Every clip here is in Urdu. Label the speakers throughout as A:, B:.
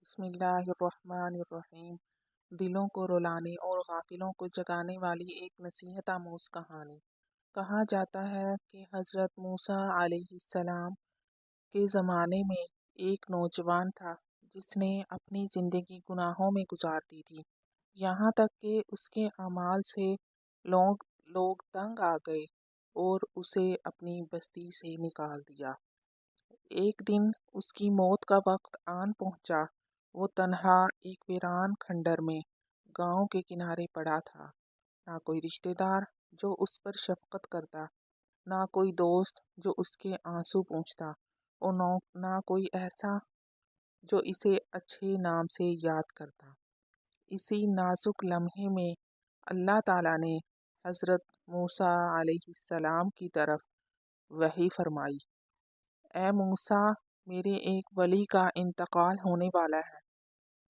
A: بسم اللہ الرحمن الرحیم۔ دلوں کو رلانے اور غافلوں کو جگانے والی ایک نصیحت آموز کہانی۔ کہا جاتا ہے کہ حضرت موسیٰ علیہ السلام کے زمانے میں ایک نوجوان تھا جس نے اپنی زندگی گناہوں میں گزار دی تھی، یہاں تک کہ اس کے اعمال سے لوگ تنگ آ گئے اور اسے اپنی بستی سے نکال دیا۔ ایک دن اس کی موت کا وقت آن پہنچا۔ وہ تنہا ایک ویران کھنڈر میں گاؤں کے کنارے پڑا تھا، نہ کوئی رشتہ دار جو اس پر شفقت کرتا، نہ کوئی دوست جو اس کے آنسو پوچھتا، اور نہ کوئی ایسا جو اسے اچھے نام سے یاد کرتا۔ اسی نازک لمحے میں اللہ تعالیٰ نے حضرت موسیٰ علیہ السلام کی طرف وحی فرمائی: اے موسیٰ، میرے ایک ولی کا انتقال ہونے والا ہے،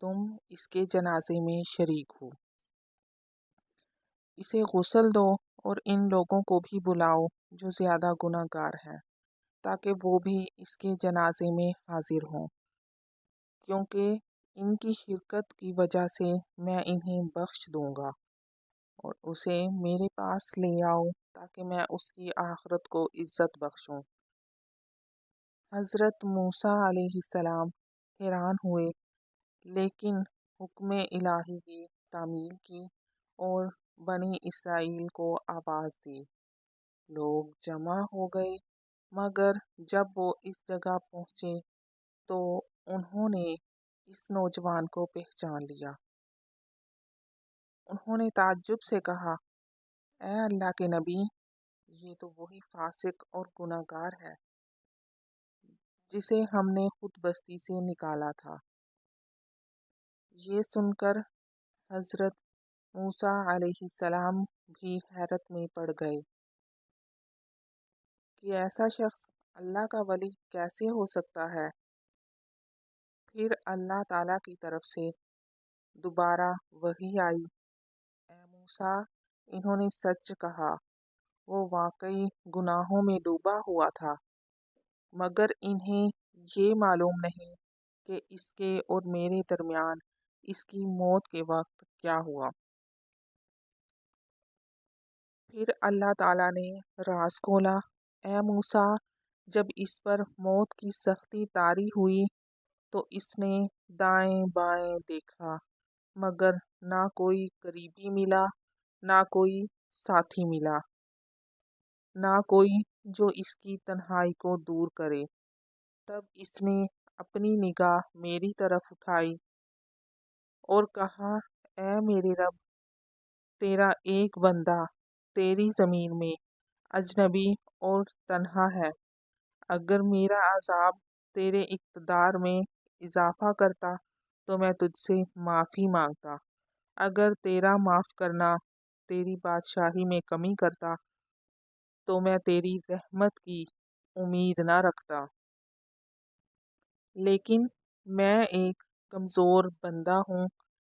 A: تم اس کے جنازے میں شریک ہو۔ اسے غسل دو اور ان لوگوں کو بھی بلاؤ جو زیادہ گناہ گار ہیں، تاکہ وہ بھی اس کے جنازے میں حاضر ہوں، کیونکہ ان کی شرکت کی وجہ سے میں انہیں بخش دوں گا، اور اسے میرے پاس لے آؤ تاکہ میں اس کی آخرت کو عزت بخشوں۔ حضرت موسیٰ علیہ السلام حیران ہوئے، لیکن حکم الہی کی تعمیل کی اور بنی اسرائیل کو آواز دی۔ لوگ جمع ہو گئے، مگر جب وہ اس جگہ پہنچے تو انہوں نے اس نوجوان کو پہچان لیا۔ انہوں نے تعجب سے کہا: اے اللہ کے نبی، یہ تو وہی فاسق اور گناہ گار ہے جسے ہم نے خود بستی سے نکالا تھا۔ یہ سن کر حضرت موسیٰ علیہ السلام بھی حیرت میں پڑ گئے کہ ایسا شخص اللہ کا ولی کیسے ہو سکتا ہے۔ پھر اللہ تعالیٰ کی طرف سے دوبارہ وحی آئی: اے موسیٰ، انہوں نے سچ کہا، وہ واقعی گناہوں میں ڈوبا ہوا تھا، مگر انہیں یہ معلوم نہیں کہ اس کے اور میرے درمیان اس کی موت کے وقت کیا ہوا۔ پھر اللہ تعالیٰ نے راز کھولا: اے موسیٰ، جب اس پر موت کی سختی طاری ہوئی تو اس نے دائیں بائیں دیکھا، مگر نہ کوئی قریبی ملا، نہ کوئی ساتھی ملا، نہ کوئی جو اس کی تنہائی کو دور کرے۔ تب اس نے اپنی نگاہ میری طرف اٹھائی اور کہا: اے میرے رب، تیرا ایک بندہ تیری زمین میں اجنبی اور تنہا ہے۔ اگر میرا عذاب تیرے اقتدار میں اضافہ کرتا تو میں تجھ سے معافی مانگتا، اگر تیرا معاف کرنا تیری بادشاہی میں کمی کرتا تو میں تیری رحمت کی امید نہ رکھتا۔ لیکن میں ایک کمزور بندہ ہوں،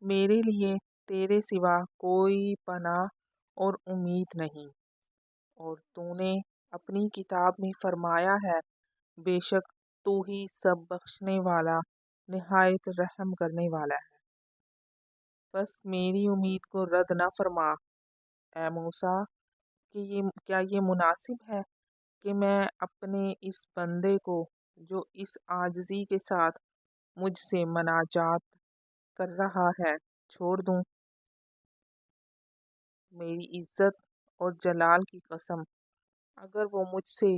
A: میرے لیے تیرے سوا کوئی پناہ اور امید نہیں، اور تو نے اپنی کتاب میں فرمایا ہے: بے شک تو ہی سب بخشنے والا، نہایت رحم کرنے والا ہے۔ بس میری امید کو رد نہ فرما۔ اے موسیٰ، کہ کیا یہ مناسب ہے کہ میں اپنے اس بندے کو جو اس عاجزی کے ساتھ مجھ سے مناجات کر رہا ہے چھوڑ دوں؟ میری عزت اور جلال کی قسم، اگر وہ مجھ سے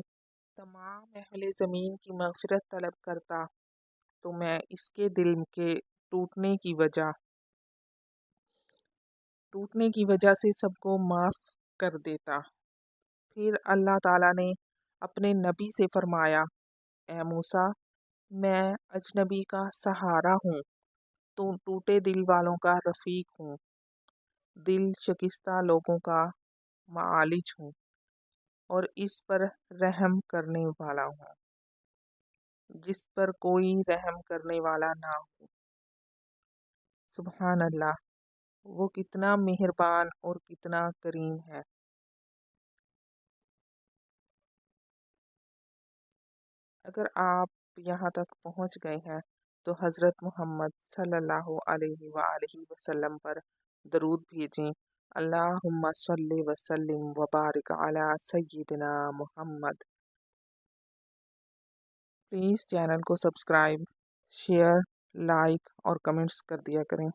A: تمام اہل زمین کی مغفرت طلب کرتا تو میں اس کے دل کے ٹوٹنے کی وجہ سے سب کو معاف کر دیتا۔ پھر اللہ تعالیٰ نے اپنے نبی سے فرمایا: اے موسیٰ، میں اجنبی کا سہارا ہوں، تو ٹوٹے دل والوں کا رفیق ہوں، دل شکستہ لوگوں کا معالج ہوں، اور اس پر رحم کرنے والا ہوں جس پر کوئی رحم کرنے والا نہ ہو۔ سبحان اللہ، وہ کتنا مہربان اور کتنا کریم ہے۔ اگر آپ یہاں تک پہنچ گئے ہیں تو حضرت محمد صلی اللہ علیہ وآلہ وسلم پر درود بھیجیں۔ اللہم صلی وسلم وبارک علی سیدنا محمد۔ پلیز چینل کو سبسکرائب، شیئر، لائک اور کمنٹس کر دیا کریں۔